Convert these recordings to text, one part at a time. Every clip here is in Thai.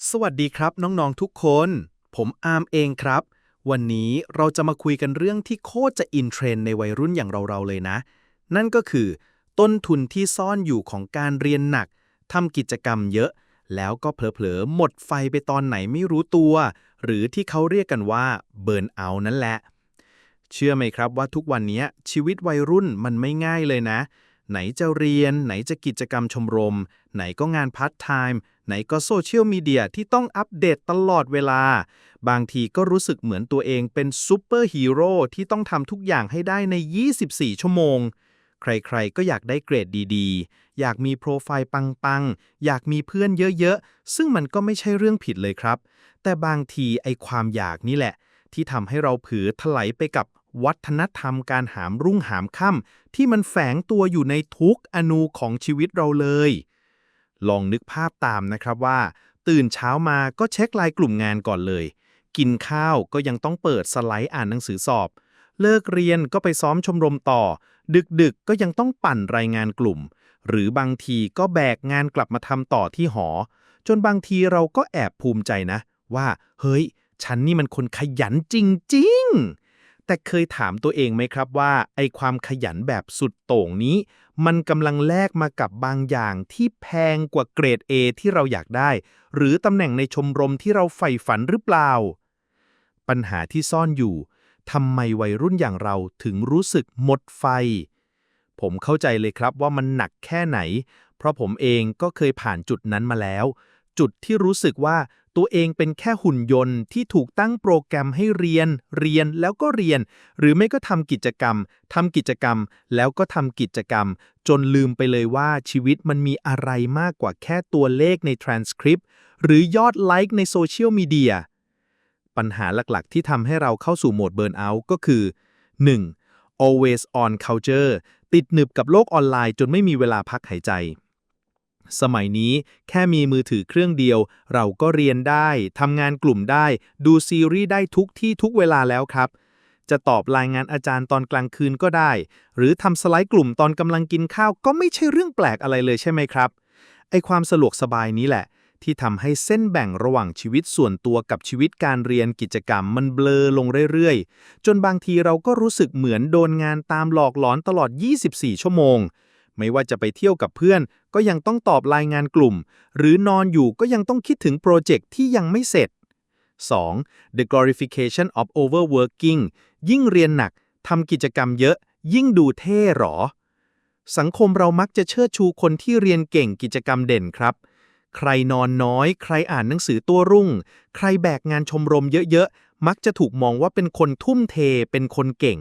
สวัสดีครับน้องๆทุกคน ผมอาร์มเองครับ วันนี้เราจะมาคุยกันเรื่องที่โคตรจะอินเทรนด์ในวัยรุ่นอย่างเราๆเลยนะ นั่นก็คือต้นทุนที่ซ่อนอยู่ของการเรียนหนักทำกิจกรรมเยอะ แล้วก็เผลอๆหมดไฟไปตอนไหนไม่รู้ตัว หรือที่เขาเรียกกันว่าเบิร์นเอาท์นั่นแหละ เชื่อไหมครับว่าทุกวันนี้ชีวิตวัยรุ่นมันไม่ง่ายเลยนะ ไหนจะเรียนไหนจะกิจกรรมชมรมไหนก็งานพาร์ทไทม์ไหนก็โซเชียลมีเดียที่ต้องอัปเดตตลอดเวลาบางทีก็รู้สึกเหมือนตัวเองเป็นซูเปอร์ฮีโร่ที่ต้องทำทุกอย่างให้ได้ใน 24 ชั่วโมงใครๆก็อยากได้เกรดดีๆอยากมีโปรไฟล์ปังๆอยากมีเพื่อนเยอะๆซึ่งมันก็ไม่ใช่เรื่องผิดเลยครับแต่บางทีไอ้ความอยากนี่แหละที่ทำให้เราเผลอถลายไปกับวัฒนธรรมการหามรุ่งหามค่ำที่มันแฝงตัวอยู่ในทุกอนูของชีวิตเราเลยลองนึกภาพตามนะครับว่าตื่นเช้ามาก็เช็คไลน์กลุ่มงานก่อนเลยกินข้าวก็ยังต้องเปิดสไลด์อ่านหนังสือสอบเลิกเรียนก็ไปซ้อมชมรมต่อดึกๆก็ยังต้องปั่นรายงานกลุ่มหรือบางทีก็แบกงานกลับมาทำต่อที่หอจนบางทีเราก็แอบภูมิใจนะว่าเฮ้ยฉันนี่มันคนขยันจริงๆแต่เคยถามตัวเองไหมครับว่าไอ้ความขยันแบบสุดโต่งนี้มันกำลังแลกมากับบางอย่างที่แพงกว่าเกรด A ที่เราอยากได้หรือตำแหน่งในชมรมที่เราใฝ่ฝันหรือเปล่าปัญหาที่ซ่อนอยู่ทำไมวัยรุ่นอย่างเราถึงรู้สึกหมดไฟผมเข้าใจเลยครับว่ามันหนักแค่ไหนเพราะผมเองก็เคยผ่านจุดนั้นมาแล้วจุดที่รู้สึกว่าตัวเองเป็นแค่หุ่นยนต์ที่ถูกตั้งโปรแกรมให้เรียนแล้วก็เรียนหรือไม่ก็ทำกิจกรรมแล้วก็ทำกิจกรรมจนลืมไปเลยว่าชีวิตมันมีอะไรมากกว่าแค่ตัวเลขใน transcript หรือยอดไลค์ในโซเชียลมีเดียปัญหาหลักๆที่ทำให้เราเข้าสู่โหมดเบิร์นเอาท์ก็คือ 1. always on culture ติดหนึบกับโลกออนไลน์จนไม่มีเวลาพักหายใจสมัยนี้แค่มีมือถือเครื่องเดียวเราก็เรียนได้ทำงานกลุ่มได้ดูซีรีส์ได้ทุกที่ทุกเวลาแล้วครับจะตอบรายงานอาจารย์ตอนกลางคืนก็ได้หรือทำสไลด์กลุ่มตอนกำลังกินข้าวก็ไม่ใช่เรื่องแปลกอะไรเลยใช่ไหมครับไอความสะดวกสบายนี้แหละที่ทำให้เส้นแบ่งระหว่างชีวิตส่วนตัวกับชีวิตการเรียนกิจกรรมมันเบลอลงเรื่อยๆจนบางทีเราก็รู้สึกเหมือนโดนงานตามหลอกหลอนตลอด 24 ชั่วโมงไม่ว่าจะไปเที่ยวกับเพื่อนก็ยังต้องตอบรายงานกลุ่มหรือนอนอยู่ก็ยังต้องคิดถึงโปรเจกต์ที่ยังไม่เสร็จ 2. The glorification of overworking ยิ่งเรียนหนักทำกิจกรรมเยอะยิ่งดูเท่หรอสังคมเรามักจะเชิดชูคนที่เรียนเก่งกิจกรรมเด่นครับใครนอนน้อยใครอ่านหนังสือตัวรุ่งใครแบกงานชมรมเยอะๆมักจะถูกมองว่าเป็นคนทุ่มเทเป็นคนเก่ง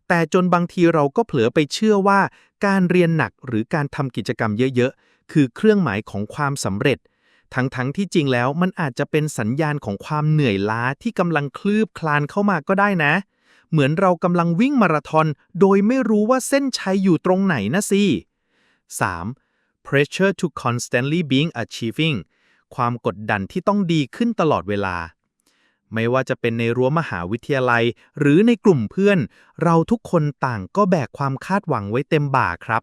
แต่จนบางทีเราก็เผลอไปเชื่อว่าการเรียนหนักหรือการทำกิจกรรมเยอะๆคือเครื่องหมายของความสำเร็จทั้งที่จริงแล้วมันอาจจะเป็นสัญญาณของความเหนื่อยล้าที่กำลังคลืบคลานเข้ามาก็ได้นะเหมือนเรากำลังวิ่งมาราธอนโดยไม่รู้ว่าเส้นชัยอยู่ตรงไหนนะสิ 3. Pressure to constantly being achieving ความกดดันที่ต้องดีขึ้นตลอดเวลาไม่ว่าจะเป็นในรั้วมหาวิทยาลัยหรือในกลุ่มเพื่อนเราทุกคนต่างก็แบกความคาดหวังไว้เต็มบ่าครับ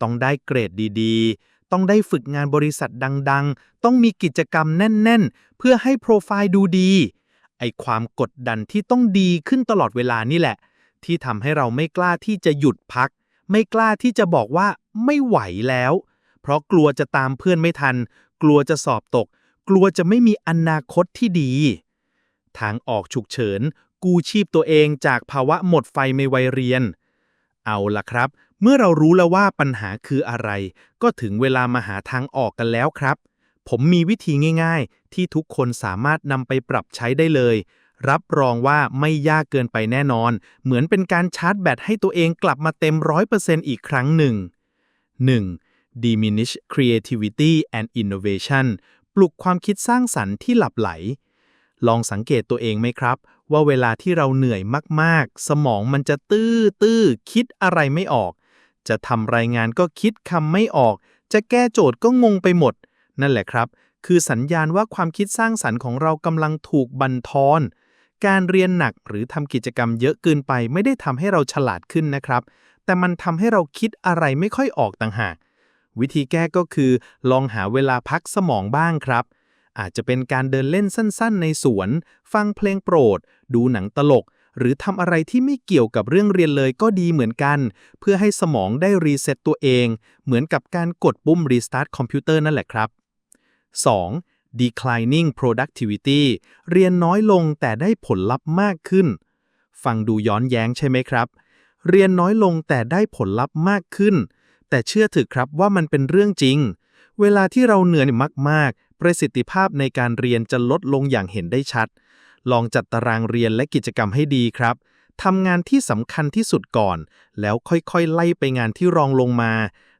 ต้องได้เกรดดีๆต้องได้ฝึกงานบริษัทดังๆต้องมีกิจกรรมแน่นๆเพื่อให้โปรไฟล์ดูดีไอความกดดันที่ต้องดีขึ้นตลอดเวลานี่แหละที่ทำให้เราไม่กล้าที่จะหยุดพักไม่กล้าที่จะบอกว่าไม่ไหวแล้วเพราะกลัวจะตามเพื่อนไม่ทันกลัวจะสอบตกกลัวจะไม่มีอนาคตที่ดีทางออกฉุกเฉินกู้ชีพตัวเองจากภาวะหมดไฟในวัยเรียนเอาล่ะครับเมื่อเรารู้แล้วว่าปัญหาคืออะไรก็ถึงเวลามาหาทางออกกันแล้วครับผมมีวิธีง่ายๆที่ทุกคนสามารถนำไปปรับใช้ได้เลยรับรองว่าไม่ยากเกินไปแน่นอนเหมือนเป็นการชาร์จแบตให้ตัวเองกลับมาเต็ม 100% อีกครั้งหนึ่ง 1. Diminish creativity and innovation ปลุกความคิดสร้างสรรค์ที่หลับไหลลองสังเกตตัวเองไหมครับว่าเวลาที่เราเหนื่อยมากๆสมองมันจะตื้อคิดอะไรไม่ออกจะทำรายงานก็คิดคำไม่ออกจะแก้โจทย์ก็งงไปหมดนั่นแหละครับคือสัญญาณว่าความคิดสร้างสรรค์ของเรากำลังถูกบั่นทอนการเรียนหนักหรือทำกิจกรรมเยอะเกินไปไม่ได้ทำให้เราฉลาดขึ้นนะครับแต่มันทำให้เราคิดอะไรไม่ค่อยออกต่างหากวิธีแก้ก็คือลองหาเวลาพักสมองบ้างครับ อาจจะเป็นการเดินเล่นสั้นๆในสวนฟังเพลงโปรดดูหนังตลกหรือทำอะไรที่ไม่เกี่ยวกับเรื่องเรียนเลยก็ดีเหมือนกันเพื่อให้สมองได้รีเซ็ตตัวเองเหมือนกับการกดปุ่ม Restart คอมพิวเตอร์นั่นแหละครับ 2. Declining productivity เรียนน้อยลงแต่ได้ผลลัพธ์มากขึ้นฟังดูย้อนแย้งใช่ไหมครับเรียนน้อยลงแต่ได้ผลลัพธ์มากขึ้นแต่เชื่อเถอะครับว่ามันเป็นเรื่องจริงเวลาที่เราเหนื่อยมากๆประสิทธิภาพในการเรียนจะลดลงอย่างเห็นได้ชัดลองจัดตารางเรียนและกิจกรรมให้ดีครับทำงานที่สำคัญที่สุดก่อนแล้วค่อยๆไล่ไปงานที่รองลงมา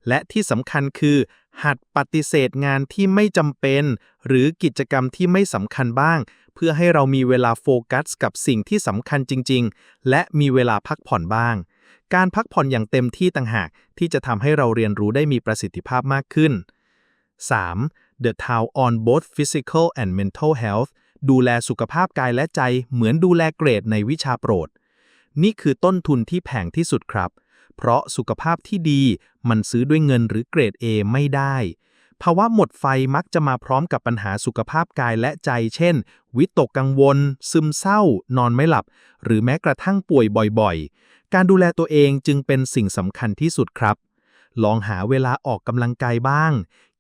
และที่สำคัญคือหัดปฏิเสธงานที่ไม่จำเป็นหรือกิจกรรมที่ไม่สำคัญบ้างเพื่อให้เรามีเวลาโฟกัสกับสิ่งที่สำคัญจริงๆและมีเวลาพักผ่อนบ้างการพักผ่อนอย่างเต็มที่ต่างหากที่จะทำให้เราเรียนรู้ได้มีประสิทธิภาพมากขึ้น 3. The town on both physical and mental health ดูแลสุขภาพกายและใจเหมือนดูแลเกรดในวิชาโปรดนี่คือต้นทุนที่แพงที่สุดครับเพราะสุขภาพที่ดีมันซื้อด้วยเงินหรือเกรด A ไม่ได้ภาวะหมดไฟมักจะมาพร้อมกับปัญหาสุขภาพกายและใจเช่นวิตกกังวลซึมเศร้านอนไม่หลับหรือแม้กระทั่งป่วยบ่อยๆการดูแลตัวเองจึงเป็นสิ่งสำคัญที่สุดครับลองหาเวลาออกกำลังกายบ้าง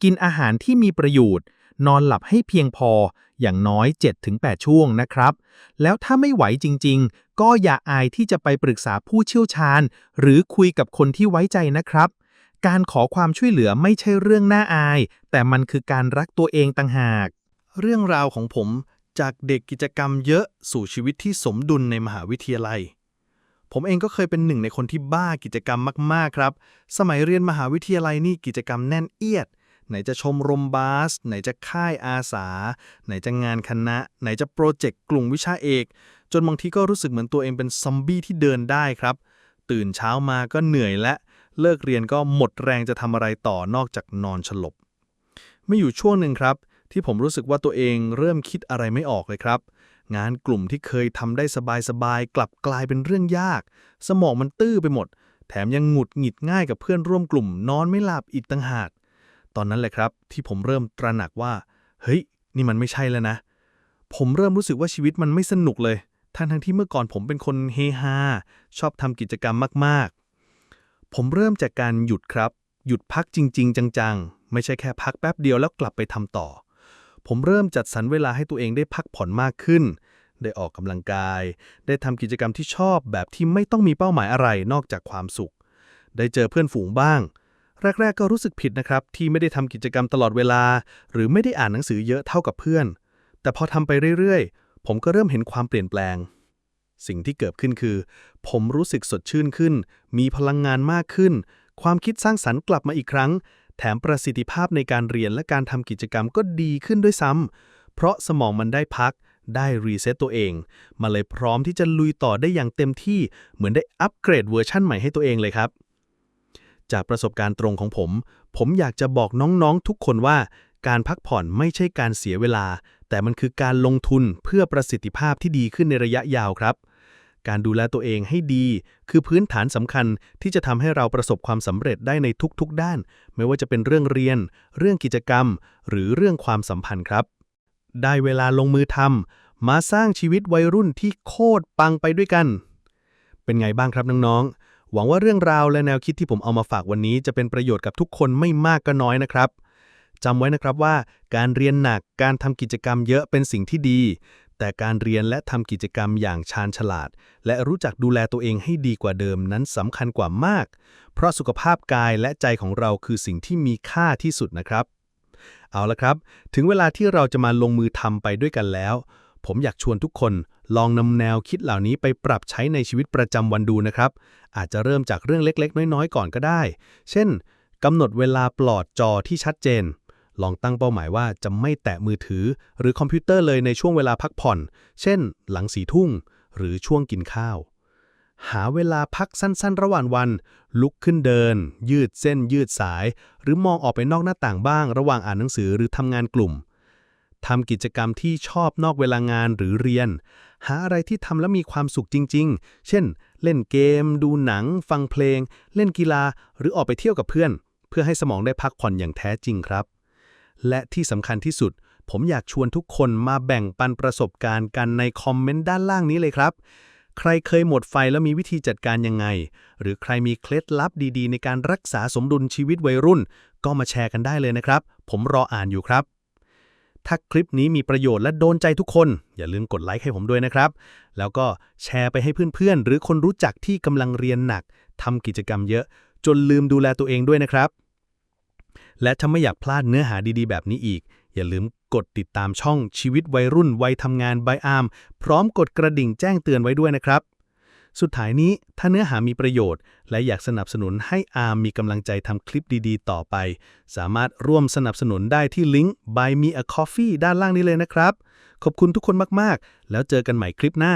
กินอาหารที่มีประโยชน์นอนหลับให้เพียงพออย่างน้อย 7-8 ช่วงนะครับแล้วถ้าไม่ไหวจริงๆก็อย่าอายที่จะไปปรึกษาผู้เชี่ยวชาญหรือคุยกับคนที่ไว้ใจนะครับการขอความช่วยเหลือไม่ใช่เรื่องน่าอายแต่มันคือการรักตัวเองต่างหากเรื่องราวของผมจากเด็กกิจกรรมเยอะสู่ชีวิตที่สมดุลในมหาวิทยาลัยผมเองก็เคยเป็นหนึ่งในคนที่บ้ากิจกรรมมากๆครับสมัยเรียนมหาวิทยาลัยนี่กิจกรรมแน่นเอียดไหนจะชมรมบาสไหนจะค่ายอาสาไหนจะงานคณะไหนจะโปรเจกต์กลุ่มวิชาเอกจนบางทีก็รู้สึกเหมือนตัวเองเป็นซอมบี้ที่เดินได้ครับตื่นเช้ามาก็เหนื่อยและเลิกเรียนก็หมดแรงจะทำอะไรต่อนอกจากนอนฉลบไม่อยู่ช่วงหนึ่งครับที่ผมรู้สึกว่าตัวเองเริ่มคิดอะไรไม่ออกเลยครับงานกลุ่มที่เคยทำได้สบายๆกลับกลายเป็นเรื่องยากสมองมันตื้อไปหมดแถมยังหงุดหงิดง่ายกับเพื่อนร่วมกลุ่มนอนไม่หลับอีกต่างหากตอนนั้นแหละครับที่ผมเริ่มตระหนักว่าเฮ้ยนี่มันไม่ใช่แล้วนะผมเริ่มรู้สึกว่าชีวิตมันไม่สนุกเลยทั้งที่เมื่อก่อนผมเป็นคนเฮฮาชอบทำกิจกรรมมากๆผมเริ่มจากการหยุดครับหยุดพักจริงๆจังๆไม่ใช่แค่พักแป๊บเดียวแล้วกลับไปทำต่อผมเริ่มจัดสรรเวลาให้ตัวเองได้พักผ่อนมากขึ้นได้ออกกำลังกายได้ทำกิจกรรมที่ชอบแบบที่ไม่ต้องมีเป้าหมายอะไรนอกจากความสุขได้เจอเพื่อนฝูงบ้างแรกๆก็รู้สึกผิดนะครับที่ไม่ได้ทำกิจกรรมตลอดเวลาหรือไม่ได้อ่านหนังสือเยอะเท่ากับเพื่อนแต่พอทำไปเรื่อยๆผมก็เริ่มเห็นความเปลี่ยนแปลงสิ่งที่เกิดขึ้นคือผมรู้สึกสดชื่นขึ้นมีพลังงานมากขึ้นความคิดสร้างสรรค์กลับมาอีกครั้งแถมประสิทธิภาพในการเรียนและการทำกิจกรรมก็ดีขึ้นด้วยซ้ำเพราะสมองมันได้พักได้รีเซ็ตตัวเองมาเลยพร้อมที่จะลุยต่อได้อย่างเต็มที่เหมือนได้อัปเกรดเวอร์ชั่นใหม่ให้ตัวเองเลยครับจากประสบการณ์ตรงของผมอยากจะบอกน้องๆทุกคนว่าการพักผ่อนไม่ใช่การเสียเวลาแต่มันคือการลงทุนเพื่อประสิทธิภาพที่ดีขึ้นในระยะยาวครับการดูแลตัวเองให้ดีคือพื้นฐานสำคัญที่จะทำให้เราประสบความสำเร็จได้ในทุกๆด้านไม่ว่าจะเป็นเรื่องเรียนเรื่องกิจกรรมหรือเรื่องความสัมพันธ์ครับได้เวลาลงมือทำมาสร้างชีวิตวัยรุ่นที่โคตรปังไปด้วยกันเป็นไงบ้างครับน้องๆหวังว่าเรื่องราวและแนวคิดที่ผมเอามาฝากวันนี้จะเป็นประโยชน์กับทุกคนไม่มากก็น้อยนะครับจำไว้นะครับว่าการเรียนหนักการทำกิจกรรมเยอะเป็นสิ่งที่ดีแต่การเรียนและทำกิจกรรมอย่างชาญฉลาดและรู้จักดูแลตัวเองให้ดีกว่าเดิมนั้นสำคัญกว่ามากเพราะสุขภาพกายและใจของเราคือสิ่งที่มีค่าที่สุดนะครับเอาละครับถึงเวลาที่เราจะมาลงมือทำไปด้วยกันแล้วผมอยากชวนทุกคนลองนำแนวคิดเหล่านี้ไปปรับใช้ในชีวิตประจำวันดูนะครับอาจจะเริ่มจากเรื่องเล็กๆน้อยๆก่อนก็ได้เช่นกำหนดเวลาปลอดจอที่ชัดเจนลองตั้งเป้าหมายว่าจะไม่แตะมือถือหรือคอมพิวเตอร์เลยในช่วงเวลาพักผ่อนเช่นหลัง4 ทุ่มหรือช่วงกินข้าวหาเวลาพักสั้นๆระหว่างวันลุกขึ้นเดินยืดเส้นยืดสายหรือมองออกไปนอกหน้าต่างบ้างระหว่างอ่านหนังสือหรือทำงานกลุ่มทำกิจกรรมที่ชอบนอกเวลางานหรือเรียนหาอะไรที่ทำแล้วมีความสุขจริงๆเช่นเล่นเกมดูหนังฟังเพลงเล่นกีฬาหรือออกไปเที่ยวกับเพื่อนเพื่อให้สมองได้พักผ่อนอย่างแท้จริงครับและที่สำคัญที่สุด ผมอยากชวนทุกคนมาแบ่งปันประสบการณ์กันในคอมเมนต์ด้านล่างนี้เลยครับใครเคยหมดไฟแล้วมีวิธีจัดการยังไงหรือใครมีเคล็ดลับดีๆในการรักษาสมดุลชีวิตวัยรุ่นก็มาแชร์กันได้เลยนะครับผมรออ่านอยู่ครับถ้าคลิปนี้มีประโยชน์และโดนใจทุกคนอย่าลืมกดไลค์ให้ผมด้วยนะครับแล้วก็แชร์ไปให้เพื่อนๆหรือคนรู้จักที่กำลังเรียนหนักทำกิจกรรมเยอะจนลืมดูแลตัวเองด้วยนะครับและถ้าไม่อยากพลาดเนื้อหาดีๆแบบนี้อีกอย่าลืมกดติดตามช่องชีวิตวัยรุ่นวัยทำงาน by ARM พร้อมกดกระดิ่งแจ้งเตือนไว้ด้วยนะครับสุดท้ายนี้ถ้าเนื้อหามีประโยชน์และอยากสนับสนุนให้ ARM มีกำลังใจทำคลิปดีๆต่อไปสามารถร่วมสนับสนุนได้ที่ลิงก์ Buy Me a Coffee ด้านล่างนี้เลยนะครับขอบคุณทุกคนมากๆแล้วเจอกันใหม่คลิปหน้า